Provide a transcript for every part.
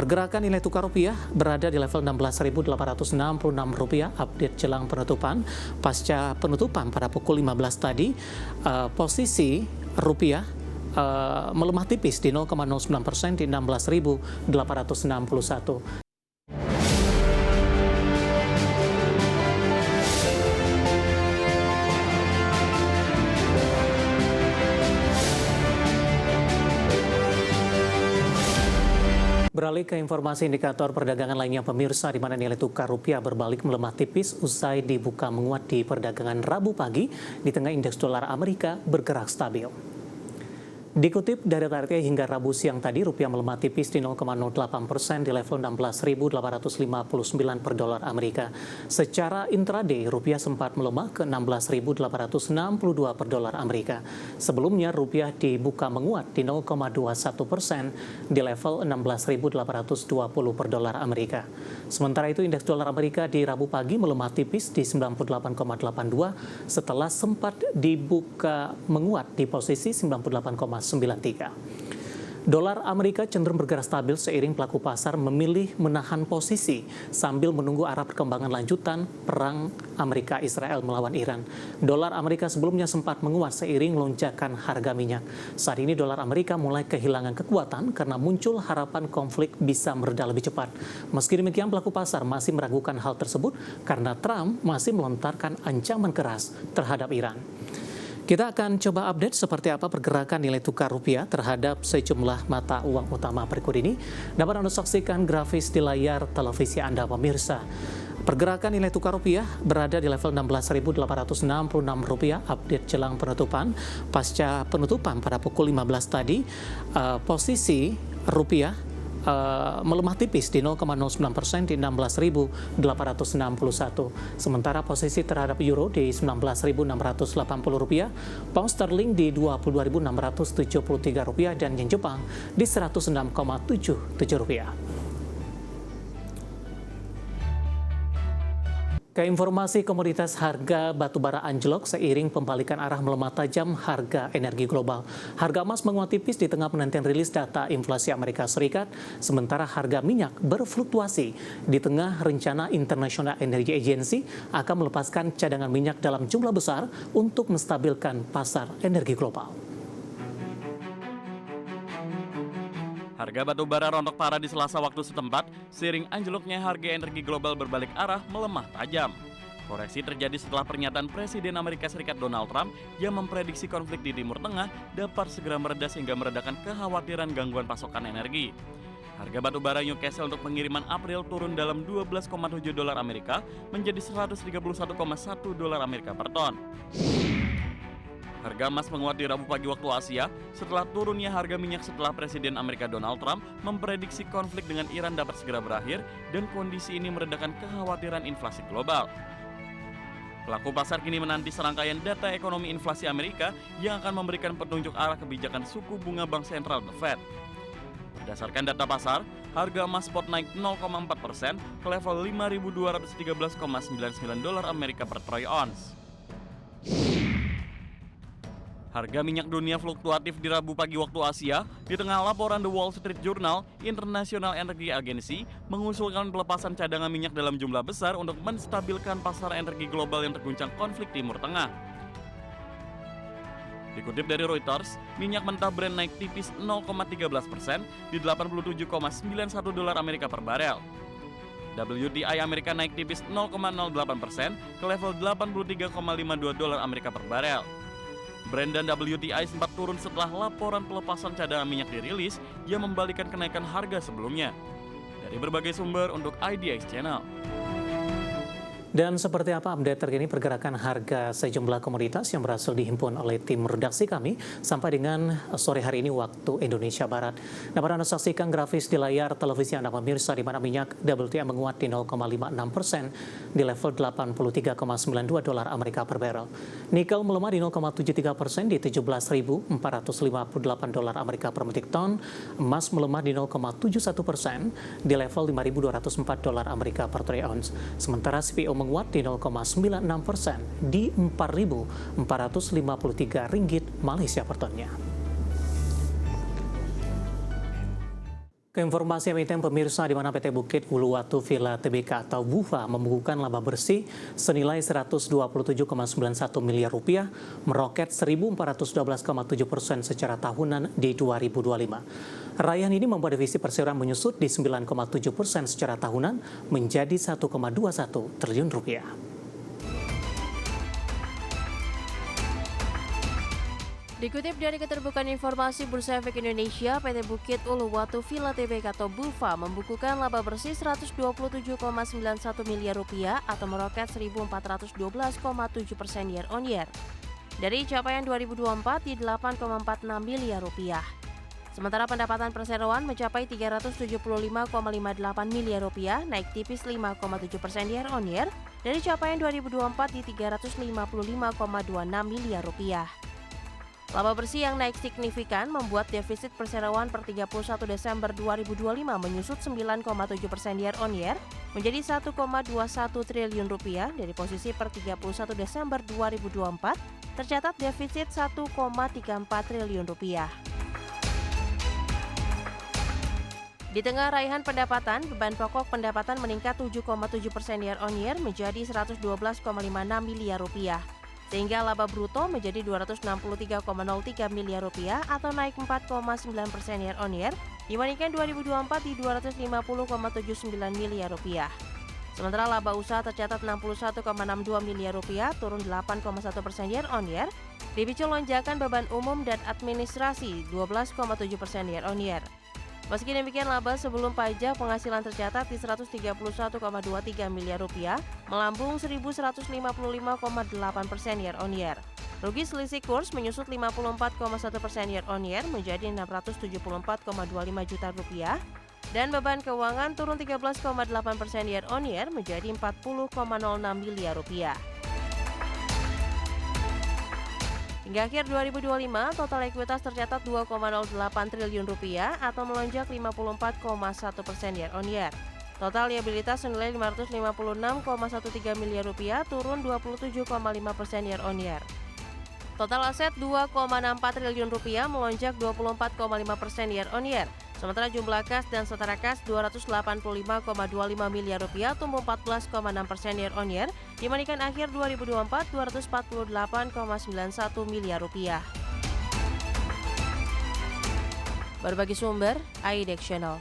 Pergerakan nilai tukar rupiah berada di level Rp16.866. Update jelang penutupan. Pasca penutupan pada pukul 15 tadi, posisi rupiah melemah tipis di 0,09% di 16.861. Beralih ke informasi indikator perdagangan lainnya pemirsa, di mana nilai tukar rupiah berbalik melemah tipis usai dibuka menguat di perdagangan Rabu pagi di tengah indeks dolar Amerika bergerak stabil. Dikutip dari data hingga Rabu siang tadi, rupiah melemah tipis di 0,08% di level 16.859 per dolar Amerika. Secara intraday, rupiah sempat melemah ke 16.862 per dolar Amerika. Sebelumnya, rupiah dibuka menguat di 0,21% di level 16.820 per dolar Amerika. Sementara itu, indeks dolar Amerika di Rabu pagi melemah tipis di 98,82 setelah sempat dibuka menguat di posisi 98,93. Dolar Amerika cenderung bergerak stabil seiring pelaku pasar memilih menahan posisi sambil menunggu arah perkembangan lanjutan perang Amerika-Israel melawan Iran. Dolar Amerika sebelumnya sempat menguat seiring lonjakan harga minyak. Saat ini dolar Amerika mulai kehilangan kekuatan karena muncul harapan konflik bisa mereda lebih cepat. Meski demikian, pelaku pasar masih meragukan hal tersebut karena Trump masih melontarkan ancaman keras terhadap Iran. Kita akan coba update seperti apa pergerakan nilai tukar rupiah terhadap sejumlah mata uang utama berikut ini. Dapat Anda saksikan grafis di layar televisi Anda pemirsa. Pergerakan nilai tukar rupiah berada di level Rp16.866. Update jelang penutupan. Pasca penutupan pada pukul 15 tadi, posisi rupiah melemah tipis di 0,09% di 16.861. Sementara posisi terhadap euro di Rp19.680, pound sterling di Rp22.673 dan yen Jepang di Rp106,77. Ke informasi komoditas, harga batubara anjlok seiring pembalikan arah melemah tajam harga energi global. Harga emas menguat tipis di tengah penantian rilis data inflasi Amerika Serikat, sementara harga minyak berfluktuasi di tengah rencana International Energy Agency akan melepaskan cadangan minyak dalam jumlah besar untuk menstabilkan pasar energi global. Harga batu bara rontok parah di Selasa waktu setempat, seiring anjloknya harga energi global berbalik arah melemah tajam. Koreksi terjadi setelah pernyataan Presiden Amerika Serikat Donald Trump yang memprediksi konflik di Timur Tengah dapat segera mereda sehingga meredakan kekhawatiran gangguan pasokan energi. Harga batu bara Newcastle untuk pengiriman April turun dalam $12,7 Amerika menjadi $131,1 Amerika per ton. Harga emas menguat di Rabu pagi waktu Asia setelah turunnya harga minyak setelah Presiden Amerika Donald Trump memprediksi konflik dengan Iran dapat segera berakhir dan kondisi ini meredakan kekhawatiran inflasi global. Pelaku pasar kini menanti serangkaian data ekonomi inflasi Amerika yang akan memberikan petunjuk arah kebijakan suku bunga Bank Sentral The Fed. Berdasarkan data pasar, harga emas spot naik 0,4% ke level $5.213,99 Amerika per troy ounce. Harga minyak dunia fluktuatif di Rabu pagi waktu Asia di tengah laporan The Wall Street Journal, International Energy Agency mengusulkan pelepasan cadangan minyak dalam jumlah besar untuk menstabilkan pasar energi global yang terguncang konflik Timur Tengah. Dikutip dari Reuters, minyak mentah Brent naik tipis 0,13% di $87,91 Amerika per barel. WTI Amerika naik tipis 0,08% ke level $83,52 Amerika per barel. Brent dan WTI sempat turun setelah laporan pelepasan cadangan minyak dirilis yang membalikan kenaikan harga sebelumnya. Dari berbagai sumber untuk IDX Channel. Dan seperti apa update terkini pergerakan harga sejumlah komoditas yang berhasil dihimpun oleh tim redaksi kami sampai dengan sore hari ini waktu Indonesia Barat. Dapat Anda saksikan grafis di layar televisi Anda pemirsa, di mana minyak WTI menguat di 0,56% di level $83,92 Amerika per barrel. Nikel melemah di 0,73% di $17.458 Amerika per metrik ton. Emas melemah di 0,71% di level $5.204 Amerika per troy ounce. Sementara CPO menguat di 0,96% di Rp4.453 Malaysia per tonnya. Keinformasi emiten pemirsa di mana PT Bukit Uluwatu Villa Tbk atau BUVA membukukan laba bersih senilai 127,91 miliar rupiah, meroket 1.412,7% secara tahunan di 2025. Raihan ini membuat divisi perseroan menyusut di 9,7% secara tahunan menjadi 1,21 triliun rupiah. Dikutip dari Keterbukaan Informasi Bursa Efek Indonesia, PT Bukit Uluwatu Villa Tbk atau BUVA membukukan laba bersih 127,91 miliar rupiah atau meroket 1.412,7% year on year. Dari capaian 2024 di 8,46 miliar rupiah. Sementara pendapatan perseroan mencapai 375,58 miliar rupiah, naik tipis 5,7% year on year dari capaian 2024 di 355,26 miliar rupiah. Laba bersih yang naik signifikan membuat defisit perseroan per 31 Desember 2025 menyusut 9,7% year on year menjadi 1,21 triliun rupiah dari posisi per 31 Desember 2024 tercatat defisit 1,34 triliun rupiah. Di tengah raihan pendapatan, beban pokok pendapatan meningkat 7,7% year on year menjadi 112,56 miliar rupiah. Sehingga laba bruto menjadi 263,03 miliar rupiah atau naik 4,9% year on year dibandingkan 2024 di 250,79 miliar rupiah. Sementara laba usaha tercatat 61,62 miliar rupiah, turun 8,1% year on year, dipicu lonjakan beban umum dan administrasi 12,7% year on year. Meski demikian, laba sebelum pajak penghasilan tercatat di 131,23 miliar rupiah, melambung 1.155,8% year on year. Rugi selisih kurs menyusut 54,1% year on year menjadi 674,25 juta rupiah, dan beban keuangan turun 13,8% year on year menjadi 40,06 miliar rupiah. Hingga akhir 2025, total ekuitas tercatat 2,08 triliun rupiah atau melonjak 54,1% year on year. Total liabilitas senilai 556,13 miliar rupiah, turun 27,5% year on year. Total aset 2,64 triliun rupiah melonjak 24,5% year on year. Sementara jumlah kas dan setara kas 285,25 miliar rupiah tumbuh 14,6% year on year dibandingkan akhir 2024 248,91 miliar rupiah. Berbagi sumber, IDEX Channel.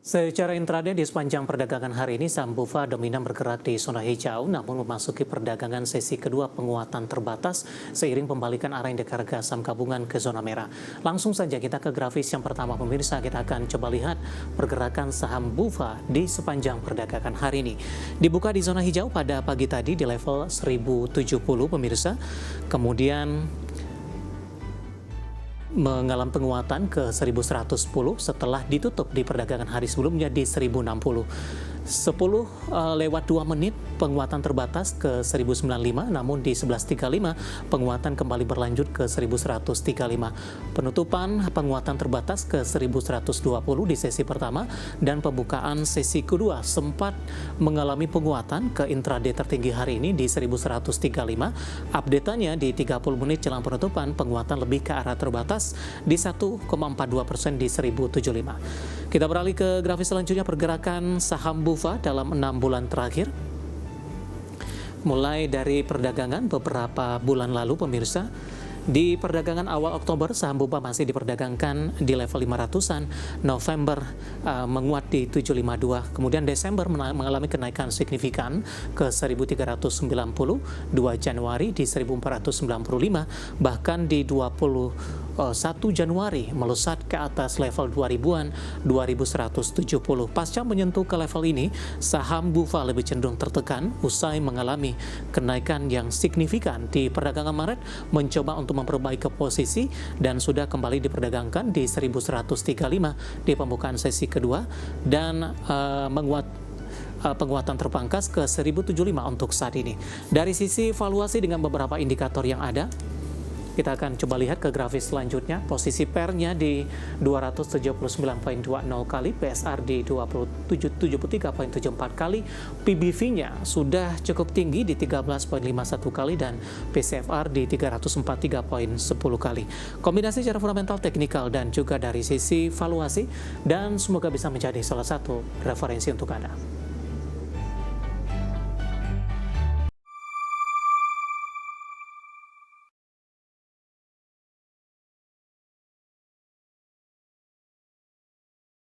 Secara intraday di sepanjang perdagangan hari ini, saham BUVA dominan bergerak di zona hijau, namun memasuki perdagangan sesi kedua penguatan terbatas seiring pembalikan arah indeks harga saham gabungan ke zona merah. Langsung saja kita ke grafis yang pertama pemirsa, kita akan coba lihat pergerakan saham BUVA di sepanjang perdagangan hari ini. Dibuka di zona hijau pada pagi tadi di level 1070 pemirsa, kemudian mengalami penguatan ke 1110 setelah ditutup di perdagangan hari sebelumnya di 1060. 10 lewat 2 menit penguatan terbatas ke 1095, namun di 1135 penguatan kembali berlanjut ke 1135. Penutupan penguatan terbatas ke 1120 di sesi pertama dan pembukaan sesi kedua sempat mengalami penguatan ke intraday tertinggi hari ini di 1135. Update-nya di 30 menit jelang penutupan penguatan lebih ke arah terbatas di 1,42% di 1075. Kita beralih ke grafis selanjutnya pergerakan saham BUVA dalam 6 bulan terakhir. Mulai dari perdagangan beberapa bulan lalu pemirsa, di perdagangan awal Oktober saham BUVA masih diperdagangkan di level 500-an, November menguat di 752, kemudian Desember mengalami kenaikan signifikan ke 1390, 2 Januari di 1495, bahkan di 1 Januari melesat ke atas level 2000-an 2170. Pasca menyentuh ke level ini, saham BUVA lebih cenderung tertekan usai mengalami kenaikan yang signifikan di perdagangan Maret, mencoba untuk memperbaiki posisi dan sudah kembali diperdagangkan di 1135 di pembukaan sesi kedua dan penguatan terpangkas ke 1075 untuk saat ini. Dari sisi valuasi dengan beberapa indikator yang ada, Kita akan coba lihat ke grafis selanjutnya. Posisi PER-nya di 279,20 kali, PSR di 73,74 kali, PBV-nya sudah cukup tinggi di 13,51 kali, dan PCFR di 343,10 kali. Kombinasi secara fundamental, teknikal, dan juga dari sisi valuasi, dan semoga bisa menjadi salah satu referensi untuk Anda.